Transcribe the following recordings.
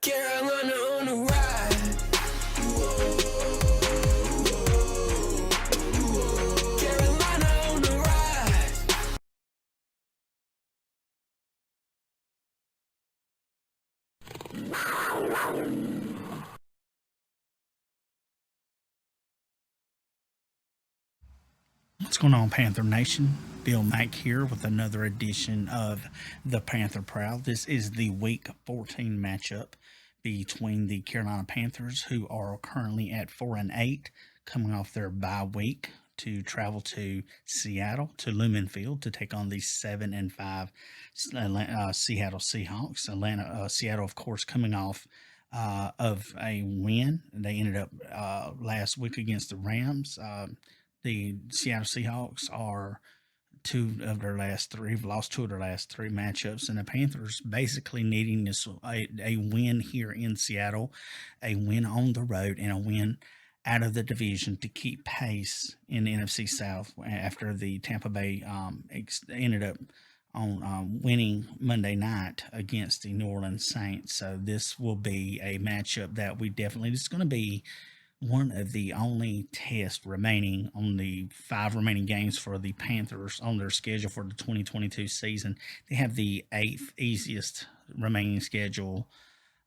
Carolina on the ride. Carolina on the rise. What's going on, Panther Nation? Bill Mack here with another edition of the Panther Prowl. This is the Week 14 matchup between the Carolina Panthers, who are currently at 4-8, coming off their bye week to travel to Seattle, to Lumen Field, to take on the 7-5 Seattle Seahawks. Seattle, of course, coming off of a win. They ended up last week against the Rams. The Seattle Seahawks are lost two of their last three matchups, and the Panthers basically needing a win here in Seattle, a win on the road, and a win out of the division to keep pace in the NFC South after the Tampa Bay ended up on winning Monday night against the New Orleans Saints. So this will be a matchup that it's going to be one of the only tests remaining on the 5 remaining games for the Panthers on their schedule for the 2022 season. They have the 8th easiest remaining schedule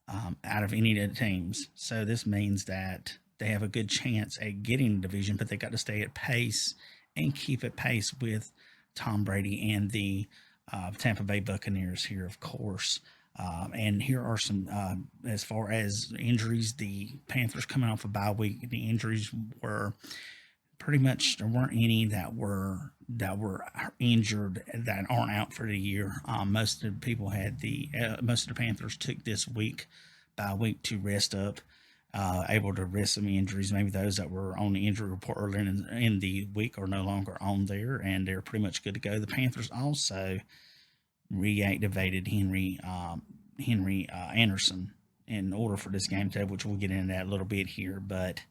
out of any of the teams. So this means that they have a good chance at getting the division, but they got to stay at pace and keep at pace with Tom Brady and the Tampa Bay Buccaneers here, of course. And here are some, as far as injuries, the Panthers coming off a bye week. The injuries were pretty much, there weren't any that were injured that aren't out for the year. Most of the people most of the Panthers took this bye week to rest up, able to rest some injuries. Maybe those that were on the injury report earlier in the week are no longer on there, and they're pretty much good to go. The Panthers also reactivated Henry Anderson in order for this game today, which we'll get into that a little bit here. But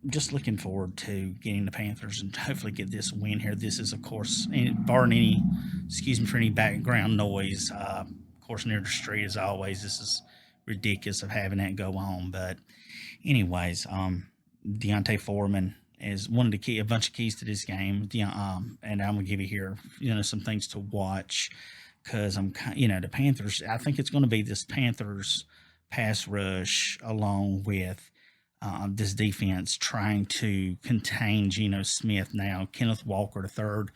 just looking forward to getting the Panthers and hopefully get this win here. This is, of course, barring any, excuse me for any background noise, of course, near the street as always. This is ridiculous of having that go on. But anyways, Deontay Foreman is a bunch of keys to this game. And I'm gonna give you here, some things to watch, because the Panthers. I think it's going to be this Panthers pass rush along with this defense trying to contain Geno Smith. Now, Kenneth Walker III,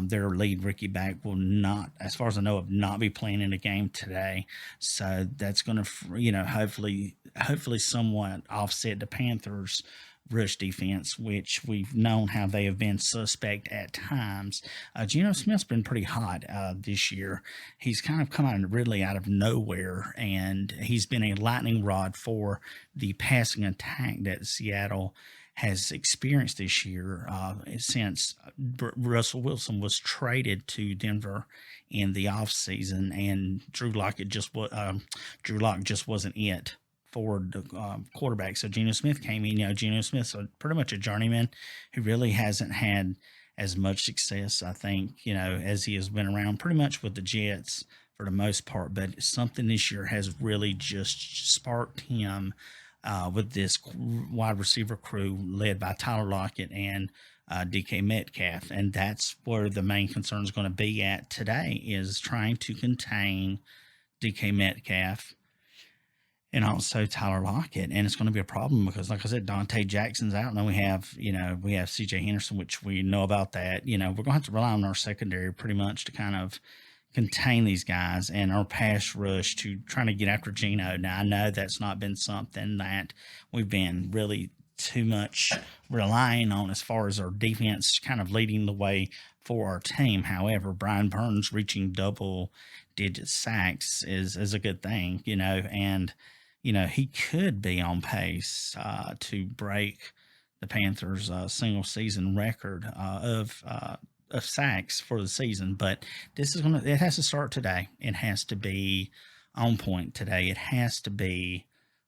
their lead rookie back, will not, as far as I know, will not be playing in the game today. So that's going to, hopefully somewhat offset the Panthers rush defense, which we've known how they have been suspect at times. Geno Smith's been pretty hot this year. He's kind of come out of nowhere, and he's been a lightning rod for the passing attack that Seattle has experienced this year since Russell Wilson was traded to Denver in the offseason, and Drew Lock just wasn't it for the quarterback. So Geno Smith came in. Geno Smith's pretty much a journeyman who really hasn't had as much success, I think, as he has been around pretty much with the Jets for the most part. But something this year has really just sparked him with this wide receiver crew led by Tyler Lockett and DK Metcalf. And that's where the main concern is going to be at today, is trying to contain DK Metcalf and also Tyler Lockett. And it's going to be a problem because, like I said, Dante Jackson's out. And then we have CJ Henderson, which we know about that. We're going to have to rely on our secondary pretty much to kind of contain these guys, and our pass rush to trying to get after Geno. Now, I know that's not been something that we've been really too much relying on as far as our defense kind of leading the way for our team. However, Brian Burns reaching double-digit sacks is a good thing, and he could be on pace to break the Panthers' single season record of sacks for the season. But it has to start today. It has to be on point today. It has to be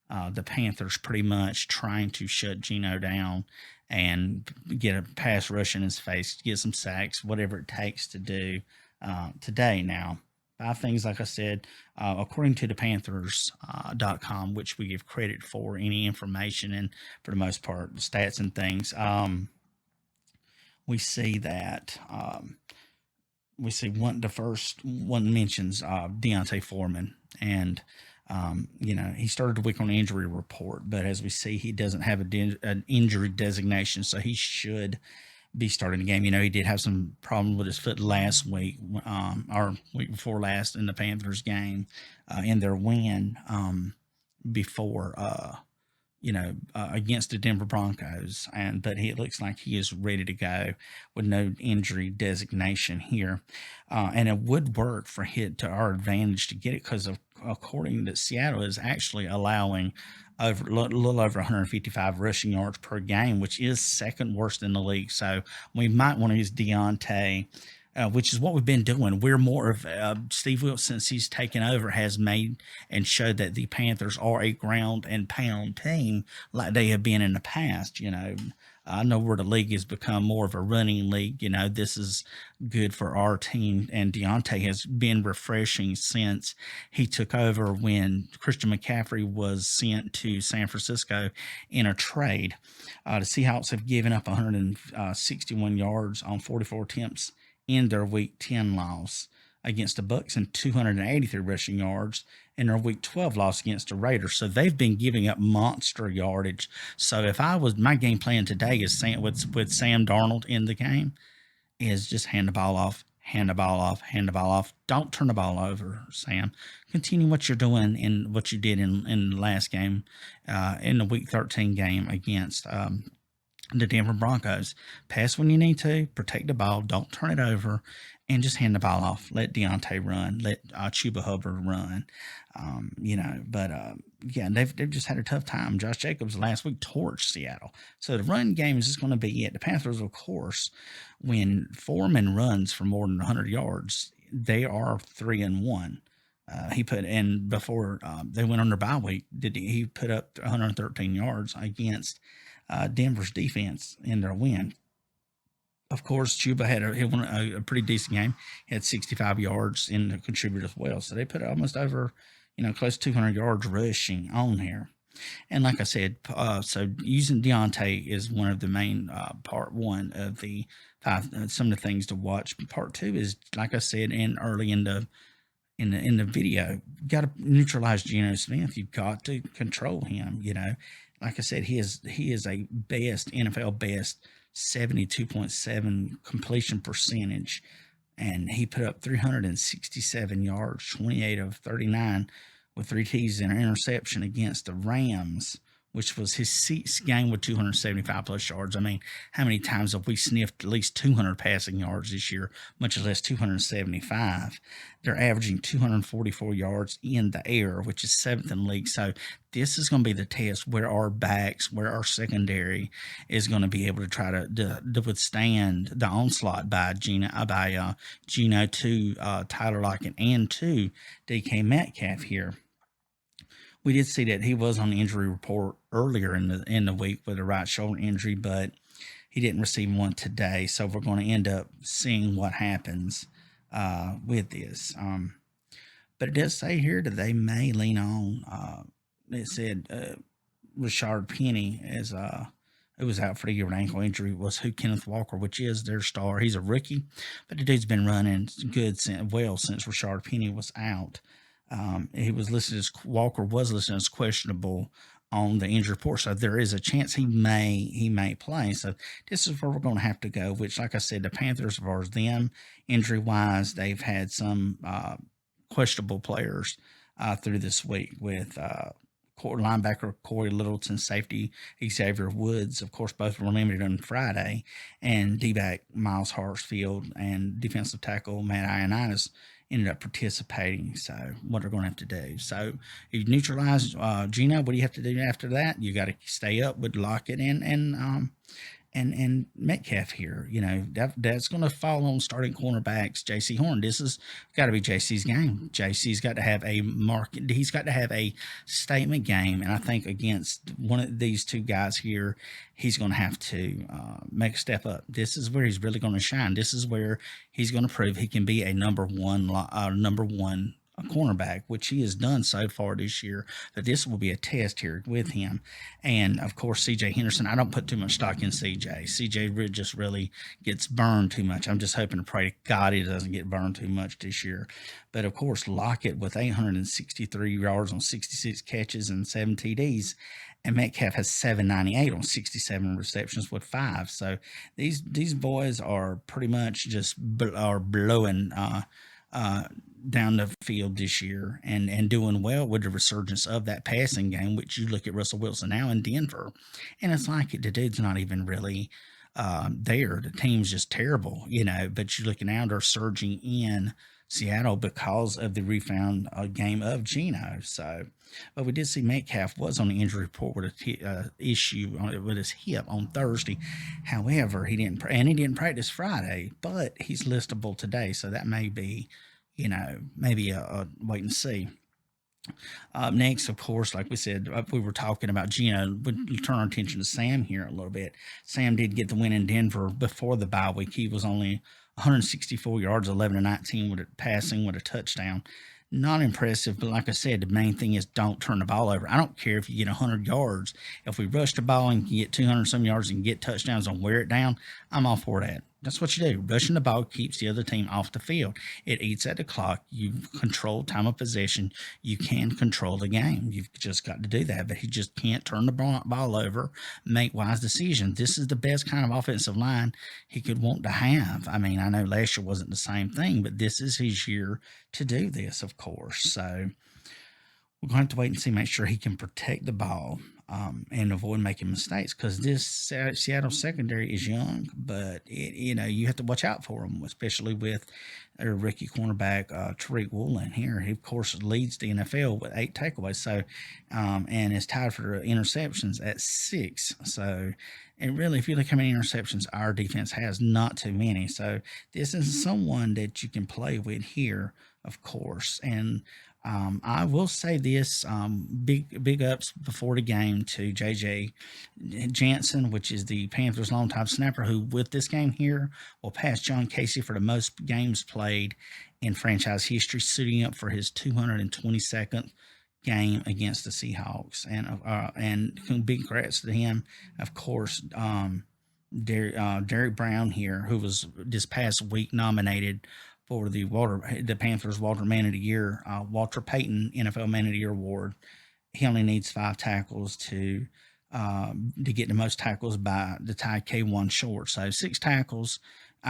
the Panthers pretty much trying to shut Geno down and get a pass rush in his face, get some sacks, whatever it takes to do today. Now, 5 things, like I said, according to the Panthers.com, which we give credit for any information and for the most part, stats and things. We see that the first one mentions Deontay Foreman, and he started the week on the injury report, but as we see, he doesn't have an injury designation, so he should be starting the game. He did have some problem with his foot last week, or week before last in the Panthers game, in their win before against the Denver Broncos, but it looks like he is ready to go with no injury designation here, and it would work for to our advantage to get it, because according to Seattle is actually allowing a little over 155 rushing yards per game, which is second worst in the league. So we might want to use Deontay. Which is what we've been doing. We're more of Steve Wilks, since he's taken over, has made and showed that the Panthers are a ground and pound team like they have been in the past. I know where the league has become more of a running league. This is good for our team, and Deontay has been refreshing since he took over when Christian McCaffrey was sent to San Francisco in a trade. The Seahawks have given up 161 yards on 44 attempts in their Week 10 loss against the Bucs, and 283 rushing yards in their Week 12 loss against the Raiders. So they've been giving up monster yardage. So if my game plan today is with Sam Darnold in the game, is just hand the ball off, hand the ball off, hand the ball off. Don't turn the ball over, Sam. Continue what you're doing in what you did in the last game, in the Week 13 game against the Denver Broncos. Pass when you need to, protect the ball, don't turn it over, and just hand the ball off. Let Deontay run, let Chuba Hubbard run. They've just had a tough time. Josh Jacobs last week torched Seattle. So the run game is just going to be it. The Panthers, of course, when Foreman runs for more than 100 yards, they are 3-1. Before they went on their bye week, he put up 113 yards against Denver's defense in their win. Of course, Chuba had a pretty decent game. He had 65 yards in the contributor as well. So they put almost over, close to 200 yards rushing on here. And like I said, so using Deontay is one of the main part one of the five, some of the things to watch. Part two is, like I said, early in the video, you got to neutralize Geno Smith. You've got to control him. Like I said, he is a NFL best 72.7 completion percentage, and he put up 367 yards, 28 of 39, with 3 TDs and an interception against the Rams, which was his 6th game with 275 plus yards. I mean, how many times have we sniffed at least 200 passing yards this year, much less 275? They're averaging 244 yards in the air, which is 7th in the league. So this is going to be the test where our backs, where our secondary is going to be able to try to withstand the onslaught by Geno to Tyler Lockett and to DK Metcalf here. We did see that he was on the injury report earlier in the week with a right shoulder injury, but he didn't receive one today. So we're going to end up seeing what happens with this. But it does say here that they may lean on. It said Rashard Penny who was out for the year with ankle injury, was Kenneth Walker, which is their star. He's a rookie, but the dude's been running good since Rashard Penny was out. Walker was listed as questionable on the injury report, so there is a chance he may play. So this is where we're going to have to go, which, like I said, the Panthers, as far as them injury-wise, they've had some questionable players through this week with linebacker Corey Littleton, safety Xavier Woods, of course, both were limited on Friday, and D-back Miles Hartsfield and defensive tackle Matt Ioannidis ended up participating. So what they're going to have to do. So if you neutralize Geno, what do you have to do after that? You got to stay up with Lockett and and Metcalf here. You know, that's going to fall on starting cornerbacks. J.C. Horn. This has got to be J.C.'s game. J.C.'s got to have a market. He's got to have a statement game, and I think against one of these two guys here, he's going to have to make a step up. This is where he's really going to shine. This is where he's going to prove he can be a number one a cornerback, which he has done so far this year. But this will be a test here with him. And of course, CJ Henderson, I don't put too much stock in CJ. CJ just really gets burned too much. I'm just hoping to pray to God he doesn't get burned too much this year. But of course, Lockett with 863 yards on 66 catches and 7 TDs. And Metcalf has 798 on 67 receptions with 5. So these boys are pretty much just are blowing down the field this year and doing well with the resurgence of that passing game, which you look at Russell Wilson now in Denver, and it's like the dude's not even really there. The team's just terrible, you know, but you look now, they're surging in Seattle because of the refound game of Geno. So, but we did see Metcalf was on the injury report with a issue with his hip on Thursday. However, he didn't practice Friday, but he's listable today, so that may be, you know, maybe a wait and see. Next, of course, like we said, we were talking about Geno. We'll turn our attention to Sam here a little bit. Sam did get the win in Denver before the bye week. He was only 164 yards, 11 to 19 with it passing with a touchdown. Not impressive, but like I said, the main thing is don't turn the ball over. I don't care if you get 100 yards. If we rush the ball and get 200 some yards and get touchdowns and wear it down, I'm all for that. That's what you do. Rushing the ball keeps the other team off the field. It eats at the clock. You control time of possession. You can control the game. You've just got to do that. But he just can't turn the ball over, make wise decisions. This is the best kind of offensive line he could want to have. I mean, I know last year wasn't the same thing, but this is his year to do this, of course. So we're going to have to wait and see, make sure he can protect the ball and avoid making mistakes, because this Seattle secondary is young, but you know, you have to watch out for them, especially with their rookie cornerback Tariq Woolen here. He of course leads the NFL with 8 takeaways, so and is tied for interceptions at 6. So, and really, if you look how many interceptions our defense has, not too many. So this is someone that you can play with here, of course. And I will say this, big ups before the game to J.J. Jansen, which is the Panthers' longtime snapper, who with this game here will pass John Casey for the most games played in franchise history, suiting up for his 222nd game against the Seahawks. And big congrats to him. Of course, Derek Brown here, who was this past week nominated for the Panthers Walter Man of the Year, Walter Payton NFL Man of the Year award. He only needs 5 tackles to get the most tackles by the tie K1 short. So 6 tackles,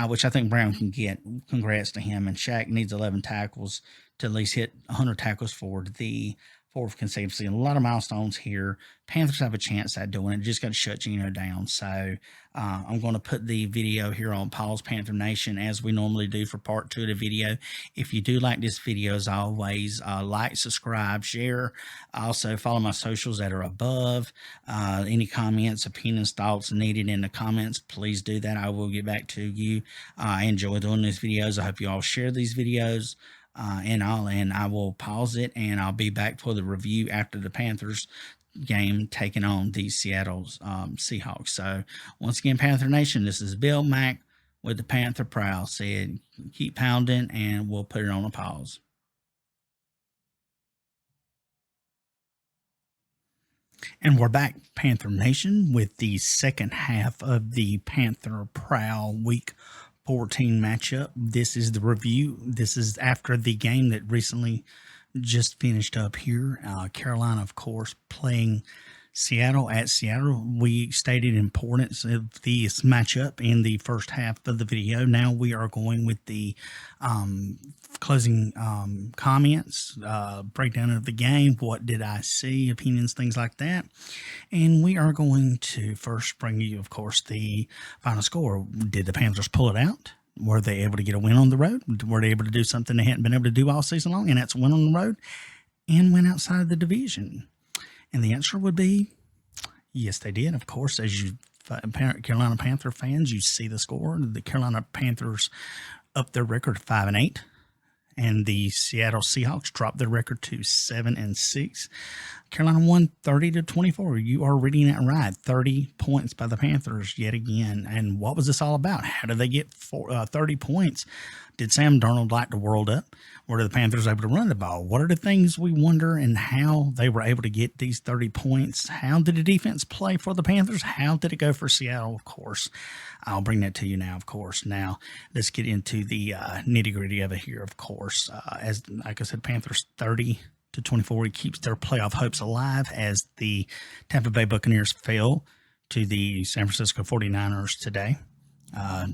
which I think Brown can get. Congrats to him. And Shaq needs 11 tackles to at least hit 100 tackles for the 4th consecutive season. A lot of milestones here. Panthers have a chance at doing it. Just got to shut Geno down. So I'm going to put the video here on Paul's Panther Nation as we normally do for part 2 of the video. If you do like this video, as always, like, subscribe, share. Also follow my socials that are above. Any comments, opinions, thoughts needed in the comments, please do that. I will get back to you. I enjoy doing these videos. I hope you all share these videos. And I will pause it, and I'll be back for the review after the Panthers game taking on the Seattle Seahawks. So once again, Panther Nation, this is Bill Mack with the Panther Prowl, said keep pounding, and we'll put it on a pause. And we're back, Panther Nation, with the second half of the Panther Prowl Week 14 matchup. This is the review. This is after the game that recently just finished up here. Carolina, of course, playing Seattle at Seattle. We stated importance of this matchup in the first half of the video. Now we are going with the closing comments, breakdown of the game, what did I see, opinions, things like that. And we are going to first bring you, of course, the final score. Did the Panthers pull it out? Were they able to get a win on the road? Were they able to do something they hadn't been able to do all season long, and that's win on the road and win outside of the division? And the answer would be yes, they did. Of course, as you Carolina Panther fans, you see the score. The Carolina Panthers up their record 5-8, and the Seattle Seahawks dropped their record to 7-6. Carolina won 30-24. You are reading it right. 30 points by the Panthers yet again. And what was this all about? How did they get 30 points? Did Sam Darnold light the world up? Were the Panthers able to run the ball? What are the things we wonder and how they were able to get these 30 points? How did the defense play for the Panthers? How did it go for Seattle? Of course, I'll bring that to you now, of course. Now, let's get into the nitty-gritty of it here, of course. As like I said, Panthers 30-24. He keeps their playoff hopes alive as the Tampa Bay Buccaneers fell to the San Francisco 49ers today.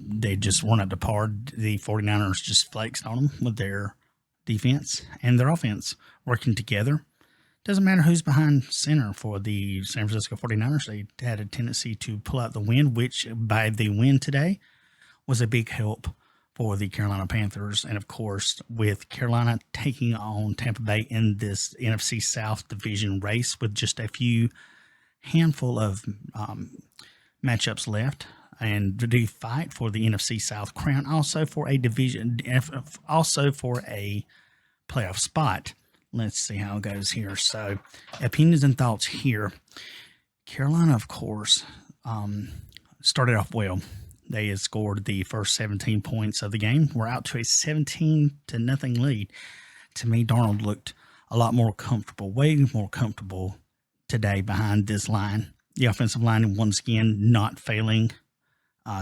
They just weren't up to par. The 49ers just flexed on them with their defense and their offense working together. Doesn't matter who's behind center for the San Francisco 49ers. They had a tendency to pull out the win, which by the win today was a big help for the Carolina Panthers. And of course, with Carolina taking on Tampa Bay in this NFC South division race with just a few handful of matchups left, and to fight for the NFC South crown, also for a division, also for a playoff spot. Let's see how it goes here. So, opinions and thoughts here. Carolina, of course, started off well. They had scored the first 17 points of the game. We're out to a 17-0 lead. To me, Darnold looked a lot more comfortable, way more comfortable today behind this line. The offensive line, once again, not failing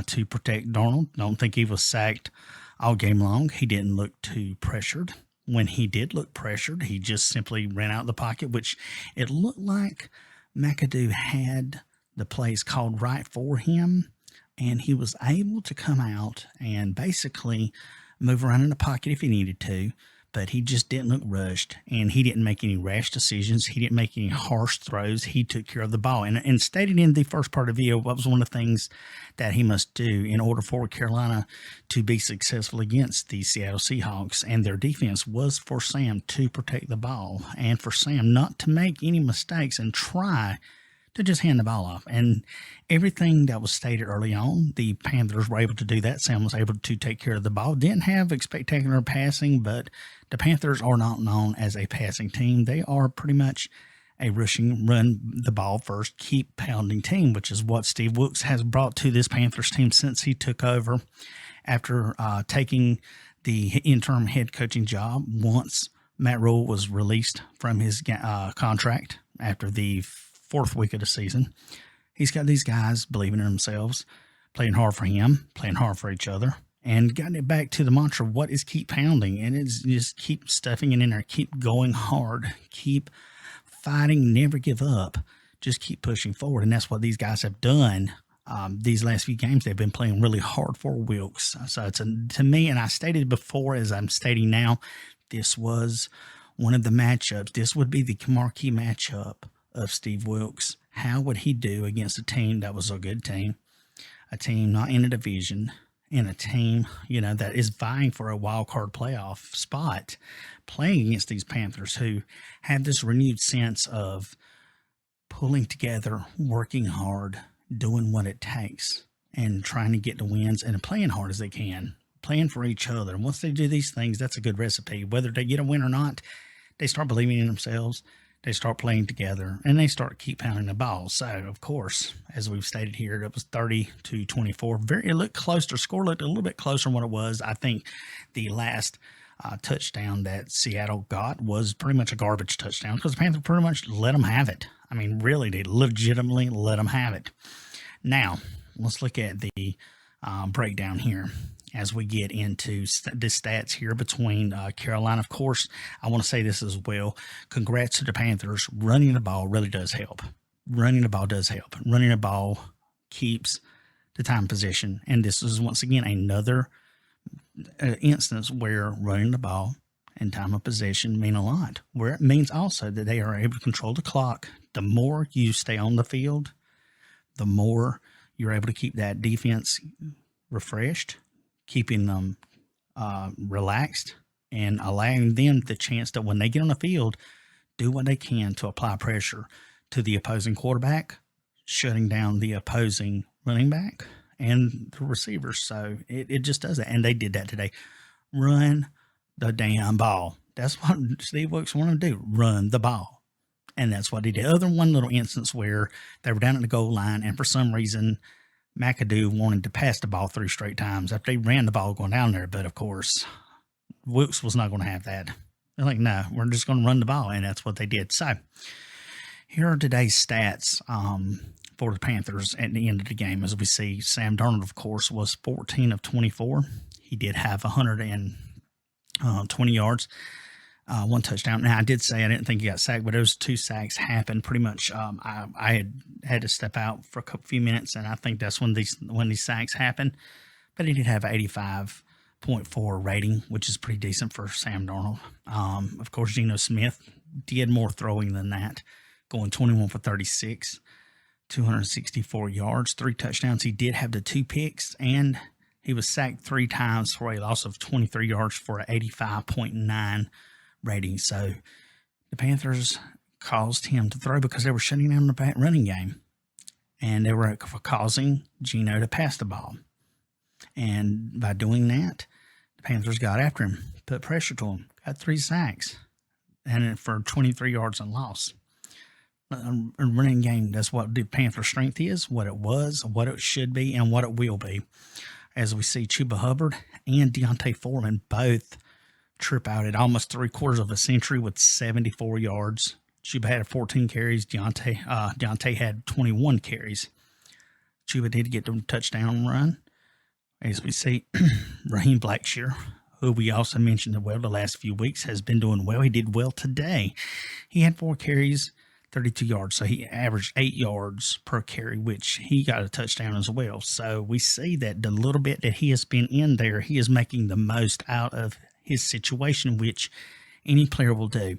to protect Darnold. Don't think he was sacked all game long. He didn't look too pressured. When he did look pressured, he just simply ran out of the pocket, which it looked like McAdoo had the plays called right for him, and he was able to come out and basically move around in the pocket if he needed to, but he just didn't look rushed, and he didn't make any rash decisions. He didn't make any harsh throws. He took care of the ball. And stated in the first part of the video, what was one of the things that he must do in order for Carolina to be successful against the Seattle Seahawks and their defense was for Sam to protect the ball and for Sam not to make any mistakes and try to just hand the ball off. And everything that was stated early on, the Panthers were able to do that. Sam was able to take care of the ball. Didn't have spectacular passing, but the Panthers are not known as a passing team. They are pretty much a rushing, run the ball first, keep pounding team, which is what Steve Wilks has brought to this Panthers team since he took over after taking the interim head coaching job once Matt Rule was released from his contract after the fourth week of the season. He's got these guys believing in themselves, playing hard for him, playing hard for each other, and gotten it back to the mantra, what is keep pounding? And it's just keep stuffing it in there, keep going hard, keep fighting, never give up, just keep pushing forward. And that's what these guys have done. These last few games, they've been playing really hard for Wilks. So it's to me, and I stated before, as I'm stating now, this was one of the matchups. This would be the marquee matchup of Steve Wilks. How would he do against a team that was a good team, a team not in a division, and a team, that is vying for a wild card playoff spot, playing against these Panthers who have this renewed sense of pulling together, working hard, doing what it takes, and trying to get the wins and playing hard as they can, playing for each other. And once they do these things, that's a good recipe. Whether they get a win or not, they start believing in themselves. They start playing together, and they start keep pounding the ball. So, of course, as we've stated here, it was 30-24. It looked close. The score looked a little bit closer than what it was. I think the last touchdown that Seattle got was pretty much a garbage touchdown because the Panthers pretty much let them have it. I mean, really, they legitimately let them have it. Now, let's look at the breakdown here as we get into the stats here between Carolina. Of course, I want to say this as well. Congrats to the Panthers. Running the ball really does help. Running the ball does help. Running the ball keeps the time possession. And this is, once again, another instance where running the ball and time of possession mean a lot. Where it means also that they are able to control the clock. The more you stay on the field, the more you're able to keep that defense refreshed, keeping them relaxed, and allowing them the chance that when they get on the field, do what they can to apply pressure to the opposing quarterback, shutting down the opposing running back and the receivers. So it just does that. And they did that today. Run the damn ball. That's what Steve Wilkes wanted to do, run the ball. And that's what he did. Other than one little instance where they were down at the goal line, and for some reason, McAdoo wanted to pass the ball 3 straight times after they ran the ball going down there. But, of course, Wilkes was not going to have that. They're like, no, we're just going to run the ball, and that's what they did. So here are today's stats for the Panthers at the end of the game. As we see, Sam Darnold, of course, was 14 of 24. He did have 120 yards, 1 touchdown. Now, I did say I didn't think he got sacked, but those 2 sacks happened pretty much. I had to step out for a few minutes, and I think that's when these sacks happened. But he did have 85.4 rating, which is pretty decent for Sam Darnold. Of course, Geno Smith did more throwing than that, going 21 for 36, 264 yards, 3 touchdowns. He did have the 2 picks, and he was sacked 3 times for a loss of 23 yards for an 85.9 rating. So the Panthers caused him to throw because they were shutting down the running game, and they were causing Geno to pass the ball. And by doing that, the Panthers got after him, put pressure to him, got 3 sacks, and for 23 yards and loss. A running game, that's what the Panthers' strength is, what it was, what it should be, and what it will be. As we see Chuba Hubbard and Deontay Foreman both trip out at almost 3/4 of a century with 74 yards. Chuba had 14 carries. Deontay had 21 carries. Chuba did get the touchdown run. As we see, Raheem Blackshear, who we also mentioned well the last few weeks, has been doing well. He did well today. He had 4 carries, 32 yards. So he averaged 8 yards per carry, which he got a touchdown as well. So we see that the little bit that he has been in there, he is making the most out of his situation, which any player will do.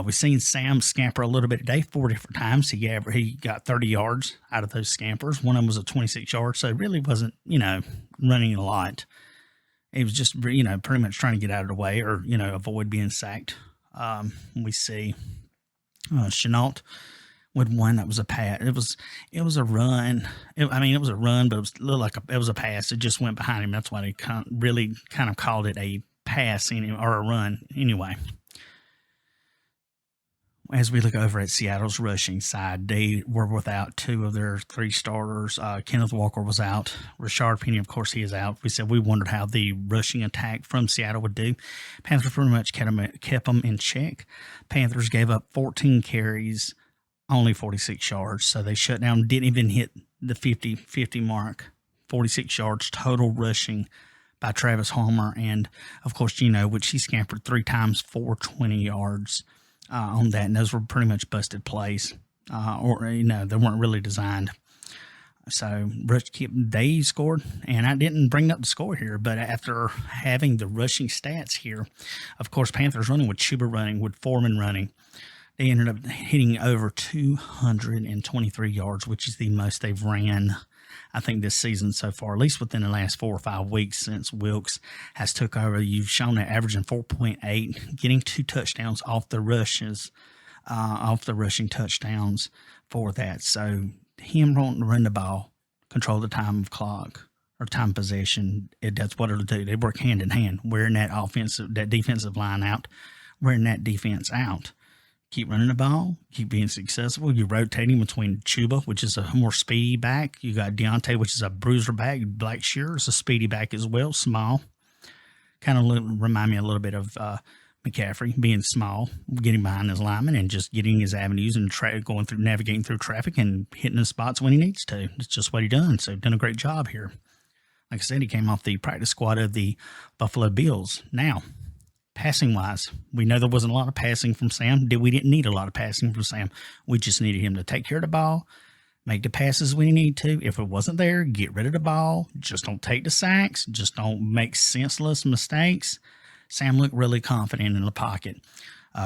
We've seen Sam scamper a little bit today, 4 different times. He got 30 yards out of those scampers. One of them was a 26 yards, so it really wasn't, running a lot. He was just, pretty much trying to get out of the way or, avoid being sacked. We see Chenault with one that was a pass. It was a run. It was a run, but it was it was a pass. It just went behind him. That's why they really kind of called it a pass or a run anyway. As we look over at Seattle's rushing side, they were without 2 of their 3 starters. Kenneth Walker was out. Rashard Penny, of course, he is out. We said we wondered how the rushing attack from Seattle would do. Panthers pretty much kept them in check. Panthers gave up 14 carries, only 46 yards. So they shut down, didn't even hit the 50 mark. 46 yards total rushing by Travis Homer. And, of course, Geno, which he scampered 3 times for 20 yards. On that, and those were pretty much busted plays, they weren't really designed. So they scored, and I didn't bring up the score here, but after having the rushing stats here, of course, Panthers running with Chuba running, with Foreman running, they ended up hitting over 223 yards, which is the most they've ran, I think, this season so far, at least within the last 4 or 5 weeks since Wilkes has took over. You've shown that averaging 4.8, getting 2 touchdowns off the rushing touchdowns for that. So him wanting to run the ball, control the time of clock or time possession, that's what it'll do. They work hand in hand, wearing that defensive line out, wearing that defense out. Keep running the ball, keep being successful. You're rotating between Chuba, which is a more speedy back. You got Deontay, which is a bruiser back. Blackshear is a speedy back as well, small. Kind of remind me a little bit of McCaffrey, being small, getting behind his lineman and just getting his avenues and navigating through traffic and hitting the spots when he needs to. It's just what he done. So done a great job here. Like I said, he came off the practice squad of the Buffalo Bills. Now, passing-wise, we know there wasn't a lot of passing from Sam. We didn't need a lot of passing from Sam. We just needed him to take care of the ball, make the passes when he need to. If it wasn't there, get rid of the ball. Just don't take the sacks. Just don't make senseless mistakes. Sam looked really confident in the pocket.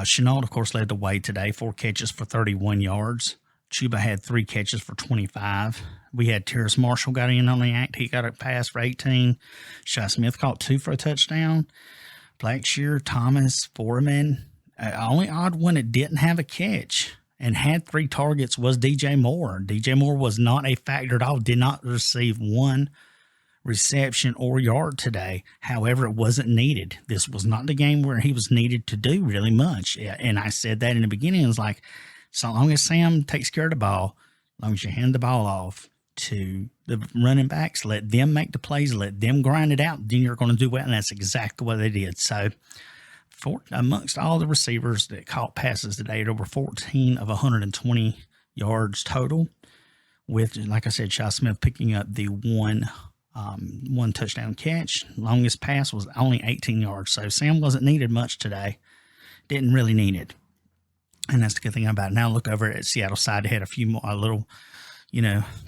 Chenault, of course, led the way today. 4 catches for 31 yards. Chuba had 3 catches for 25. We had Terrace Marshall got in on the act. He got a pass for 18. Shi Smith caught 2 for a touchdown. Blackshear, Thomas, Foreman. Only odd one that didn't have a catch and had 3 targets was DJ Moore. DJ Moore was not a factor at all, did not receive 1 reception or yard today. However, it wasn't needed. This was not the game where he was needed to do really much. And I said that in the beginning. It was like, so long as Sam takes care of the ball, as long as you hand the ball off to the running backs, let them make the plays, let them grind it out, then you're going to do well. And that's exactly what they did. So amongst all the receivers that caught passes today, over 14 of 120 yards total, with, like I said, Shi Smith picking up the one touchdown catch. Longest pass was only 18 yards. So Sam wasn't needed much today. Didn't really need it. And that's the good thing about it. Now look over at Seattle side. They had a few more,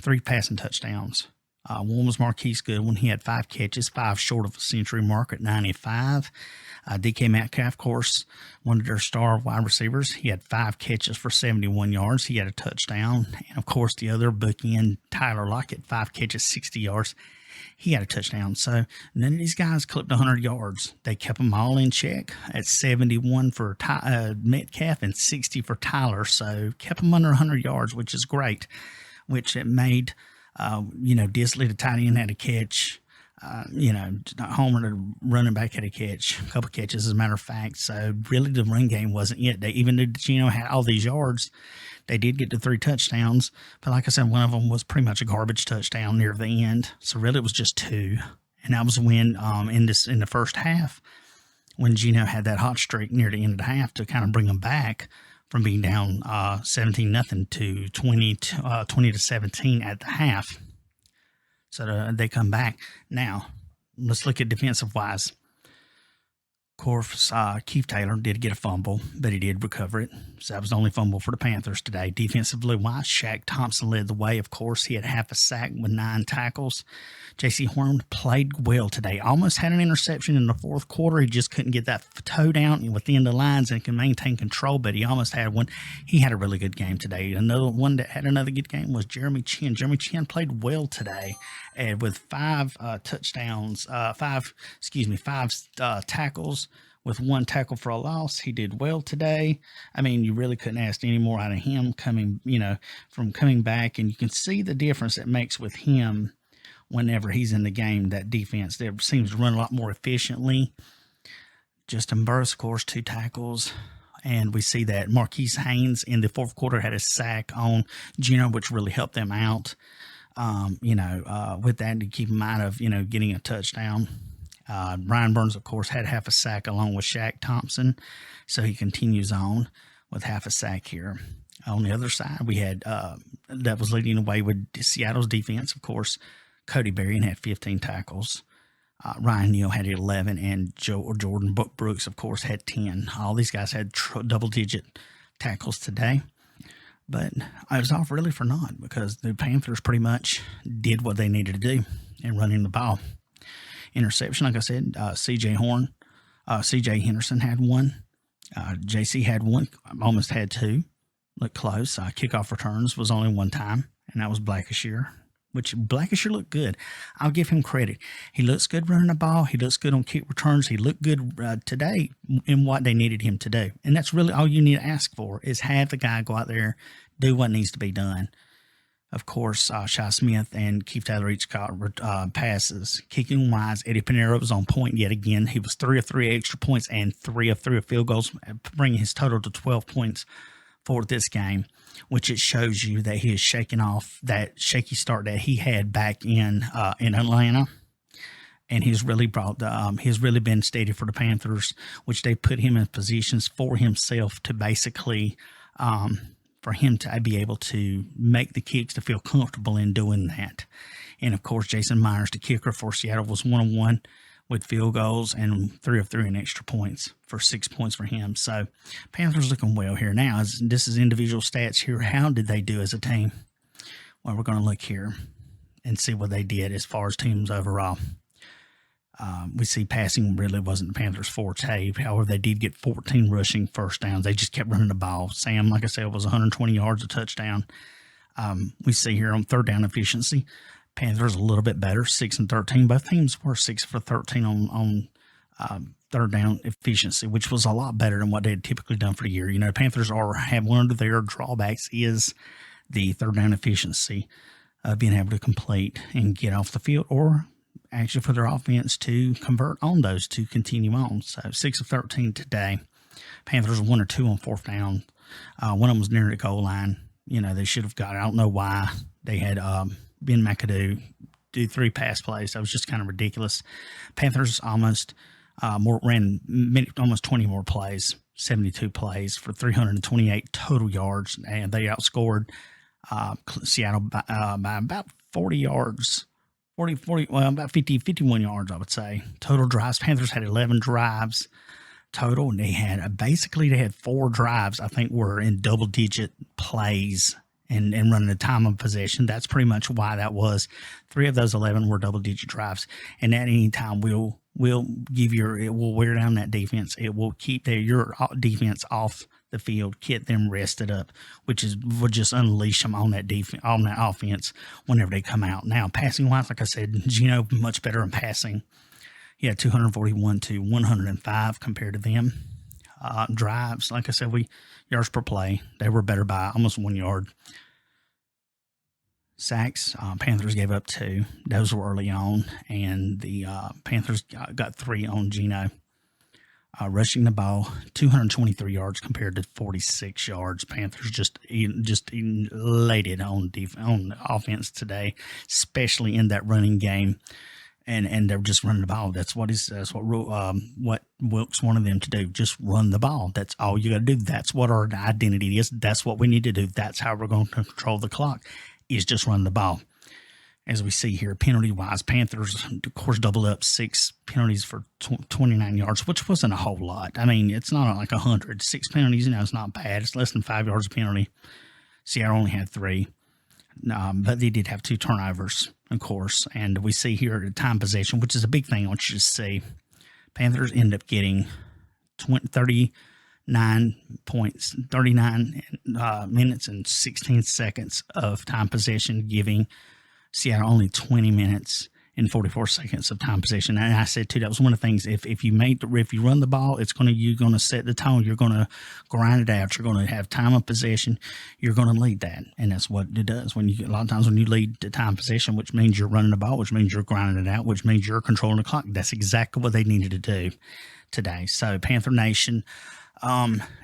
3 passing touchdowns. One was Marquise Goodwin. He had 5 catches, 5 short of a century mark at 95. DK Metcalf, of course, one of their star wide receivers. He had 5 catches for 71 yards. He had a touchdown. And, of course, the other bookend, Tyler Lockett, 5 catches, 60 yards. He had a touchdown. So none of these guys clipped 100 yards. They kept them all in check at 71 for Metcalf and 60 for Tyler. So kept them under 100 yards, which is great, which it made, Disley, the tight end, had a catch. Homer, the running back, had a catch, a couple catches, as a matter of fact. So really the run game wasn't it. They, even though Geno had all these yards, they did get to 3 touchdowns. But like I said, one of them was pretty much a garbage touchdown near the end. So really it was just 2. And that was when in the first half, when Geno had that hot streak near the end of the half to kind of bring them back from being down 17-0 to 20-17 at the half. So they come back. Now, let's look at defensive-wise. Of course, Keith Taylor did get a fumble, but he did recover it. So that was the only fumble for the Panthers today. Defensively wise, Shaq Thompson led the way. Of course, he had half a sack with 9 tackles. J.C. Horn played well today. Almost had an interception in the fourth quarter. He just couldn't get that toe down within the lines and can maintain control, but he almost had one. He had a really good game today. Another one that had another good game was Jeremy Chin. Jeremy Chin played well today, and with 5 touchdowns, 5 tackles, with 1 tackle for a loss. He did well today. I mean, you really couldn't ask any more out of him coming back, and you can see the difference it makes with him whenever he's in the game. That defense there seems to run a lot more efficiently. Justin Burris, of course, 2 tackles. And we see that Marquise Haynes in the fourth quarter had a sack on Geno, which really helped them out, with that to keep him out of, getting a touchdown. Ryan Burns, of course, had half a sack along with Shaq Thompson. So he continues on with half a sack here. On the other side, we had that was leading the way with Seattle's defense, of course. Cody Berrien had 15 tackles. Ryan Neal had 11, and Jordan Brooks, of course, had 10. All these guys had double-digit tackles today. But it was all really for naught because the Panthers pretty much did what they needed to do in running the ball. Interception, like I said, C.J. Henderson had 1. J.C. had 1, almost had 2. Looked close. Kickoff returns was only 1 time, and that was Blackishire, which Blackishire looked good. I'll give him credit. He looks good running the ball. He looks good on kick returns. He looked good today in what they needed him to do. And that's really all you need to ask for is have the guy go out there, do what needs to be done. Of course, Shi Smith and Keith Taylor each caught passes. Kicking wise, Eddie Pinheiro was on point yet again. He was 3 of 3 extra points and 3 of 3 field goals, bringing his total to 12 points for this game, which it shows you that he is shaking off that shaky start that he had back in Atlanta. And he's really he's really been steady for the Panthers, which they put him in positions for himself to basically, for him to be able to make the kicks to feel comfortable in doing that. And of course, Jason Myers, the kicker for Seattle, was 1 of 1 with field goals and 3 of 3 in extra points for 6 points for him. So Panthers looking well here. Now, this is individual stats here. How did they do as a team? Well, we're going to look here and see what they did as far as teams overall. We see passing really wasn't the Panthers' forte. However, they did get 14 rushing first downs. They just kept running the ball. Sam, like I said, was 120 yards a touchdown. We see here on third down efficiency, Panthers a little bit better, 6 and 13. Both teams were 6 for 13 on third down efficiency, which was a lot better than what they had typically done for the year. You know, the Panthers have one of their drawbacks is the third down efficiency of being able to complete and get off the field, or actually for their offense to convert on those to continue on. So 6 of 13 today. Panthers 1 or 2 on fourth down. One of them was near the goal line. You know, they should have got it. I don't know why they had Ben McAdoo do 3 pass plays. That was just kind of ridiculous. Panthers almost almost 20 more plays, 72 plays for 328 total yards, and they outscored Seattle by about 40 yards, about 51 yards, I would say. Total drives. Panthers had 11 drives total, and they had 4 drives, I think, were in double-digit plays and running the time of possession. That's pretty much why that was. 3 of those 11 were double-digit drives, and at any time it will wear down that defense. It will keep your defense off the field, get them rested up, will just unleash them on that offense whenever they come out. Now, passing wise, like I said, Geno much better in passing. He had 241 to 105 compared to them. Drives, like I said, yards per play, they were better by almost 1 yard. Sacks, Panthers gave up 2. Those were early on, and the Panthers got 3 on Geno. Rushing the ball, 223 yards compared to 46 yards. Panthers just elated on offense today, especially in that running game, and they're just running the ball. That's what Wilkes wanted them to do. Just run the ball. That's all you got to do. That's what our identity is. That's what we need to do. That's how we're going to control the clock. Is just run the ball. As we see here, penalty-wise, Panthers, of course, doubled up 6 penalties for 29 yards, which wasn't a whole lot. I mean, it's not like 100. 6 penalties, it's not bad. It's less than 5 yards a penalty. Seattle only had 3. But they did have 2 turnovers, of course. And we see here the time possession, which is a big thing I want you to see. Panthers end up getting 39 minutes and 16 seconds of time possession, giving Seattle only 20 minutes and 44 seconds of time possession. And I said too, that was one of the things. If you run the ball, you're gonna set the tone. You're gonna grind it out. You're gonna have time of possession. You're gonna lead that, and that's what it does. A lot of times when you lead the time possession, which means you're running the ball, which means you're grinding it out, which means you're controlling the clock. That's exactly what they needed to do today. So Panther Nation,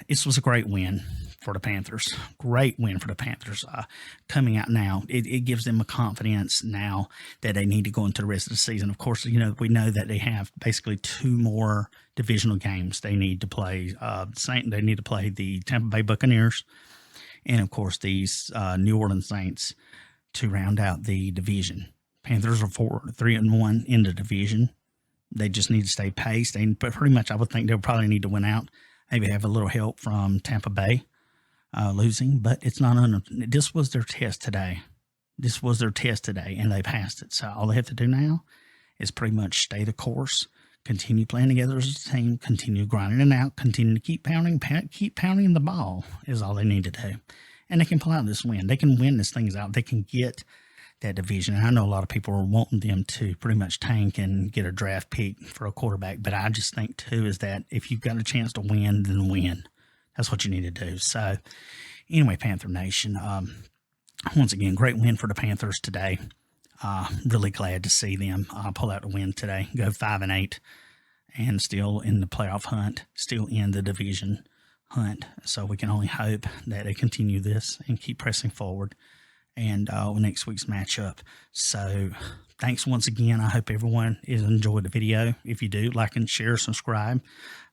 this was a great win for the Panthers. Great win for the Panthers. Coming out now, it gives them a confidence now that they need to go into the rest of the season. Of course, we know that they have basically 2 more divisional games they need to play. They need to play the Tampa Bay Buccaneers and, of course, these New Orleans Saints to round out the division. Panthers are 3-1 in the division. They just need to stay paced. Pretty much, I would think they'll probably need to win out. Maybe have a little help from Tampa Bay losing, but it's not. This was their test today. And they passed it. So all they have to do now is pretty much stay the course, continue playing together as a team, continue grinding it out, continue to keep pounding the ball is all they need to do. And they can pull out this win. They can win this thing out. They can get that division. And I know a lot of people are wanting them to pretty much tank and get a draft pick for a quarterback. But I just think, too, is that if you've got a chance to win, then win. That's what you need to do. So, anyway, Panther Nation, once again, great win for the Panthers today. Really glad to see them pull out the win today, go 5-8, and still in the playoff hunt, still in the division hunt. So we can only hope that they continue this and keep pressing forward and next week's matchup. So thanks once again. I hope everyone has enjoyed the video. If you do, like and share, subscribe,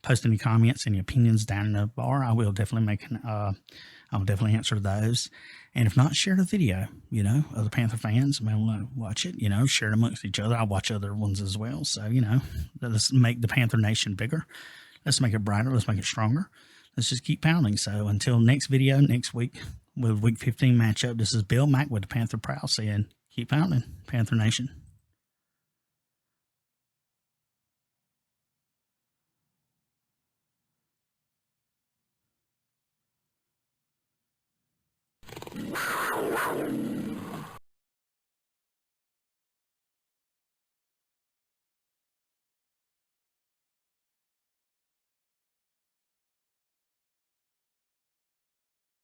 post any comments, any opinions down in the bar. I will definitely answer those. And if not, share the video. Other Panther fans may want to watch it. Share it amongst each other. I watch other ones as well. So let's make the Panther Nation bigger. Let's make it brighter. Let's make it stronger. Let's just keep pounding. So until next video next week with Week 15 matchup, this is Bill Mack with the Panther Prowl saying, keep pounding, Panther Nation. Wow.